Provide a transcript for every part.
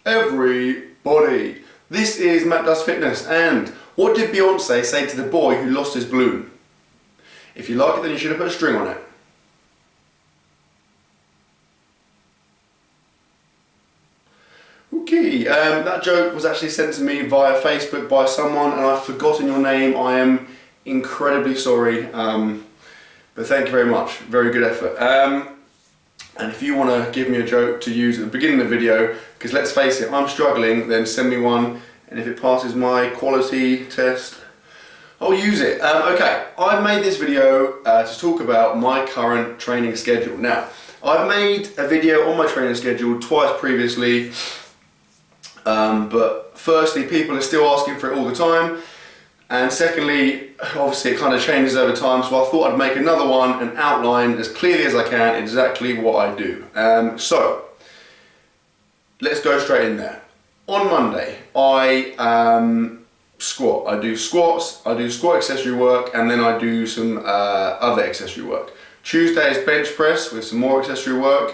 Everybody, this is MattDoesFitness, and what did Beyonce say to the boy who lost his balloon? If you like it, then you should have put a string on it. Okay, that joke was actually sent to me via Facebook by someone, and I've forgotten your name. I am incredibly sorry, but thank you very much. Very good effort. And if you want to give me a joke to use at the beginning of the video, because let's face it, I'm struggling, then send me one, and if it passes my quality test, I'll use it. Okay, I've made this video to talk about my current training schedule. Now, I've made a video on my training schedule twice previously, but firstly, people are still asking for it all the time, and secondly, obviously it kind of changes over time, so I thought I'd make another one and outline as clearly as I can exactly what I do. So, let's go straight in there. On Monday, I squat. I do squats, I do squat accessory work, and then I do some other accessory work. Tuesday is bench press with some more accessory work.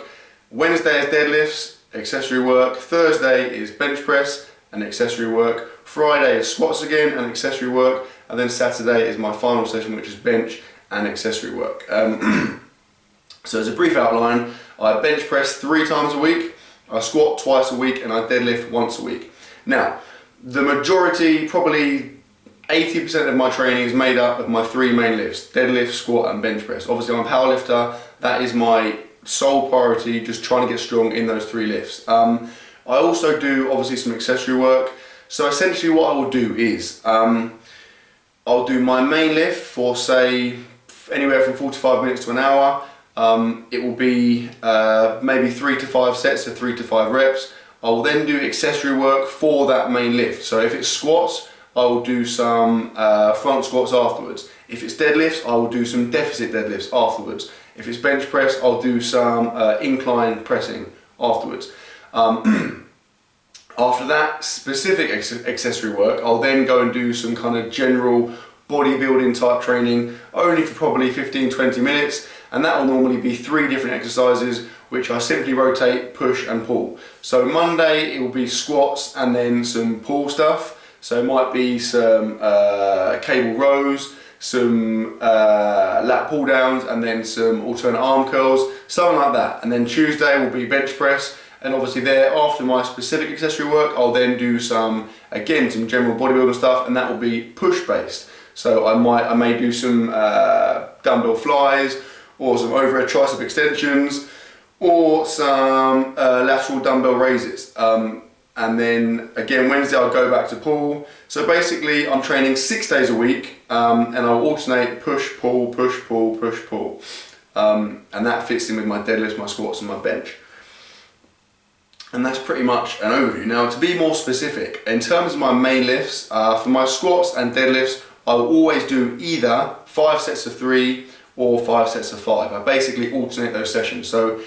Wednesday is deadlifts, accessory work. Thursday is bench press and accessory work. Friday is squats again and accessory work. And then Saturday is my final session, which is bench and accessory work. So as a brief outline, I bench press 3 times a week, I squat twice a week, and I deadlift once a week. Now, the majority, probably 80% of my training is made up of my 3 main lifts: deadlift, squat and bench press. Obviously I'm a powerlifter, that is my sole priority, just trying to get strong in those 3 lifts. I also do obviously some accessory work. So essentially what I will do is, I'll do my main lift for say anywhere from 45 minutes to an hour. It will be maybe 3 to 5 sets of 3 to 5 reps. I will then do accessory work for that main lift. So if it's squats, I will do some front squats afterwards. If it's deadlifts, I will do some deficit deadlifts afterwards. If it's bench press, I'll do some incline pressing afterwards. After that specific accessory work, I'll then go and do some kind of general bodybuilding type training, only for probably 15-20 minutes, and that will normally be 3 different exercises which I simply rotate, push and pull. So Monday it will be squats and then some pull stuff. So it might be some cable rows, some lat pull downs, and then some alternate arm curls, something like that. And then Tuesday will be bench press, and obviously there, after my specific accessory work, I'll then do some general bodybuilding stuff, and that will be push based. So I may do some dumbbell flies, or some overhead tricep extensions, or some lateral dumbbell raises. And then again, Wednesday I'll go back to pull. So basically I'm training 6 days a week, and I'll alternate push, pull, push, pull, push, pull. And that fits in with my deadlifts, my squats and my bench. And that's pretty much an overview. Now, to be more specific, in terms of my main lifts, for my squats and deadlifts, I will always do either 5 sets of 3 or 5 sets of 5. I basically alternate those sessions. So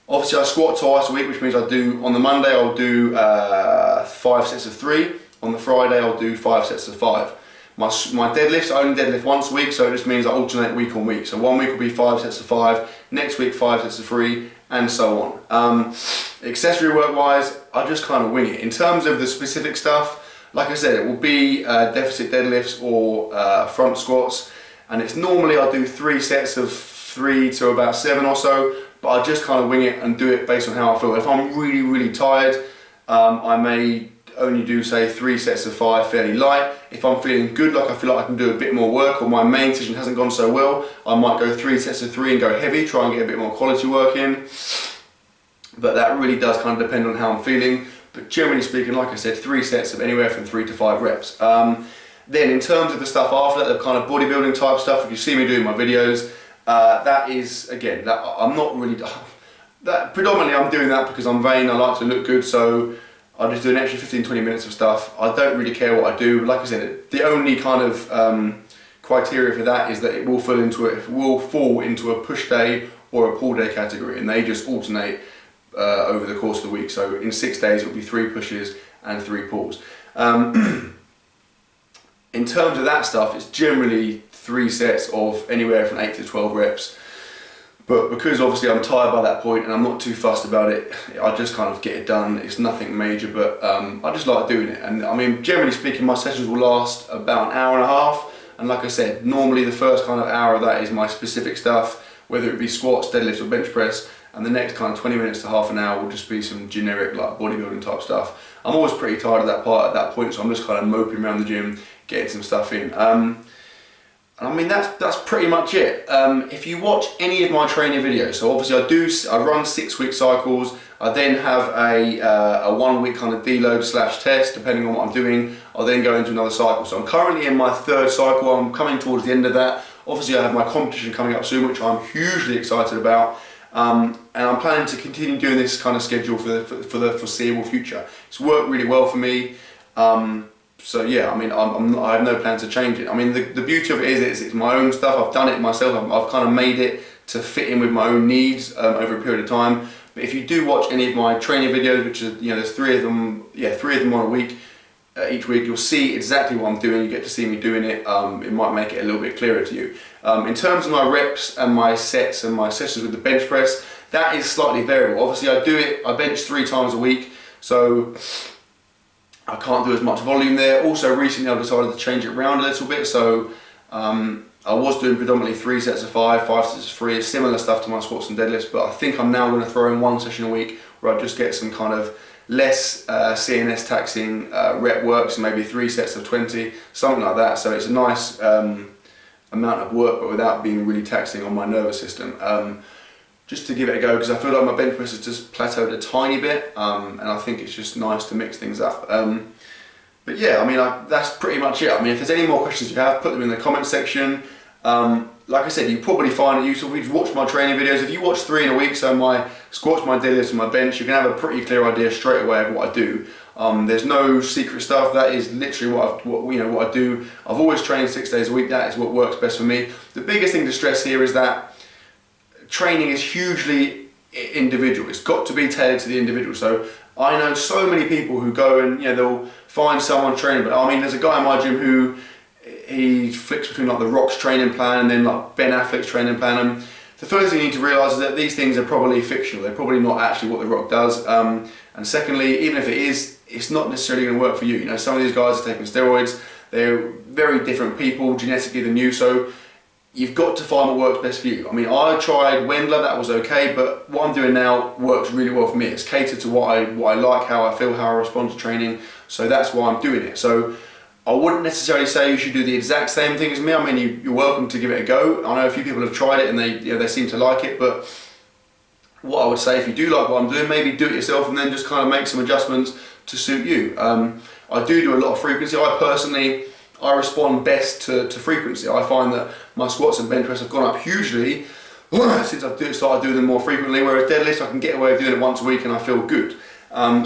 obviously I squat twice a week, which means I do, on the Monday I'll do 5 sets of 3, on the Friday I'll do 5 sets of 5. My deadlifts, I only deadlift once a week, so it just means I alternate week on week. So one week will be 5 sets of 5, next week 5 sets of 3, and so on. Accessory work wise, I just kind of wing it. In terms of the specific stuff, like I said, it will be deficit deadlifts or front squats, and it's normally I do 3 sets of 3 to about 7 or so, but I just kind of wing it and do it based on how I feel. If I'm really, really tired, I may only do say 3 sets of 5 fairly light. If I'm feeling good, like I feel like I can do a bit more work, or my main session hasn't gone so well, I might go 3 sets of 3 and go heavy, try and get a bit more quality work in. But that really does kind of depend on how I'm feeling. But generally speaking, like I said, 3 sets of anywhere from 3 to 5 reps. Then in terms of the stuff after that, the kind of bodybuilding type stuff, if you see me doing my videos, that is, again, that I'm not really, predominantly I'm doing that because I'm vain, I like to look good, so I just do an extra 15-20 minutes of stuff. I don't really care what I do. Like I said, the only kind of criteria for that is that it will fall into a push day or a pull day category, and they just alternate over the course of the week. So in 6 days it will be 3 pushes and 3 pulls. In terms of that stuff, it's generally 3 sets of anywhere from 8 to 12 reps. But because obviously I'm tired by that point and I'm not too fussed about it, I just kind of get it done. It's nothing major, but I just like doing it. And I mean, generally speaking, my sessions will last about an hour and a half. And like I said, normally the first kind of hour of that is my specific stuff, whether it be squats, deadlifts or bench press. And the next kind of 20 minutes to half an hour will just be some generic like bodybuilding type stuff. I'm always pretty tired of that part at that point, so I'm just kind of moping around the gym, getting some stuff in. I mean, that's pretty much it. If you watch any of my training videos, so obviously I run 6-week cycles. I then have a 1 week kind of deload / test, depending on what I'm doing. I'll then go into another cycle. So I'm currently in my 3rd cycle. I'm coming towards the end of that. Obviously I have my competition coming up soon, which I'm hugely excited about. And I'm planning to continue doing this kind of schedule for the foreseeable future. It's worked really well for me. So yeah, I mean, I have no plans to change it. I mean, the beauty of it is it's my own stuff. I've done it myself. I've kind of made it to fit in with my own needs over a period of time. But if you do watch any of my training videos, which is, you know, there's 3 of them, yeah, 3 of them on a week, each week, you'll see exactly what I'm doing. You get to see me doing it. It might make it a little bit clearer to you. In terms of my reps and my sets and my sessions with the bench press, that is slightly variable. Obviously, I bench 3 times a week, so I can't do as much volume there. Also, recently I've decided to change it around a little bit, so I was doing predominantly 3 sets of 5 sets of 3, similar stuff to my squats and deadlifts, but I think I'm now going to throw in 1 session a week where I just get some kind of less CNS taxing rep work, so maybe 3 sets of 20, something like that. So it's a nice amount of work, but without being really taxing on my nervous system. Just to give it a go, because I feel like my bench press has just plateaued a tiny bit, and I think it's just nice to mix things up. But yeah, I mean, that's pretty much it. I mean, if there's any more questions you have, put them in the comment section. Like I said, you probably find it useful if you watch my training videos. If you watch 3 in a week, so my squats, my deadlifts and my bench, you can have a pretty clear idea straight away of what I do. There's no secret stuff. That is literally what I do. I've always trained 6 days a week. That is what works best for me. The biggest thing to stress here is that training is hugely individual. It's got to be tailored to the individual. So I know so many people who go and, you know, they'll find someone training, but I mean, there's a guy in my gym who he flicks between like the Rock's training plan and then like Ben Affleck's training plan. And the first thing you need to realise is that these things are probably fictional. They're probably not actually what the Rock does. And secondly, even if it is, it's not necessarily going to work for you. You know, some of these guys are taking steroids. They're very different people genetically than you. So you've got to find what works best for you. I mean, I tried Wendler, that was okay, but what I'm doing now works really well for me. It's catered to what I like, how I feel, how I respond to training. So that's why I'm doing it. So I wouldn't necessarily say you should do the exact same thing as me. I mean, you're welcome to give it a go. I know a few people have tried it and they seem to like it, but what I would say, if you do like what I'm doing, maybe do it yourself and then just kind of make some adjustments to suit you. I do a lot of frequency. I respond best to frequency. I find that my squats and bench press have gone up hugely since I've started doing them more frequently, whereas deadlifts I can get away with doing it once a week and I feel good.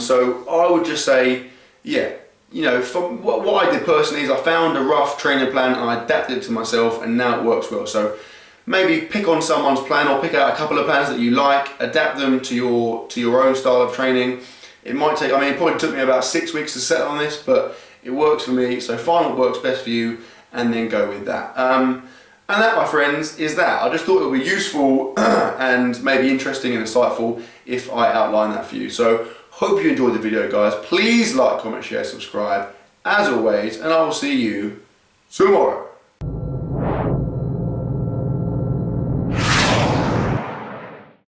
So I would just say, yeah, you know, from what I did personally is I found a rough training plan and I adapted it to myself, and now it works well. So maybe pick on someone's plan or pick out a couple of plans that you like, adapt them to your own style of training. It might take, I mean, it probably took me about 6 weeks to settle on this, but it works for me. So find what works best for you and then go with that. And that, my friends, is that. I just thought it would be useful and maybe interesting and insightful if I outline that for you. So hope you enjoyed the video, guys. Please like, comment, share, subscribe, as always, and I will see you tomorrow.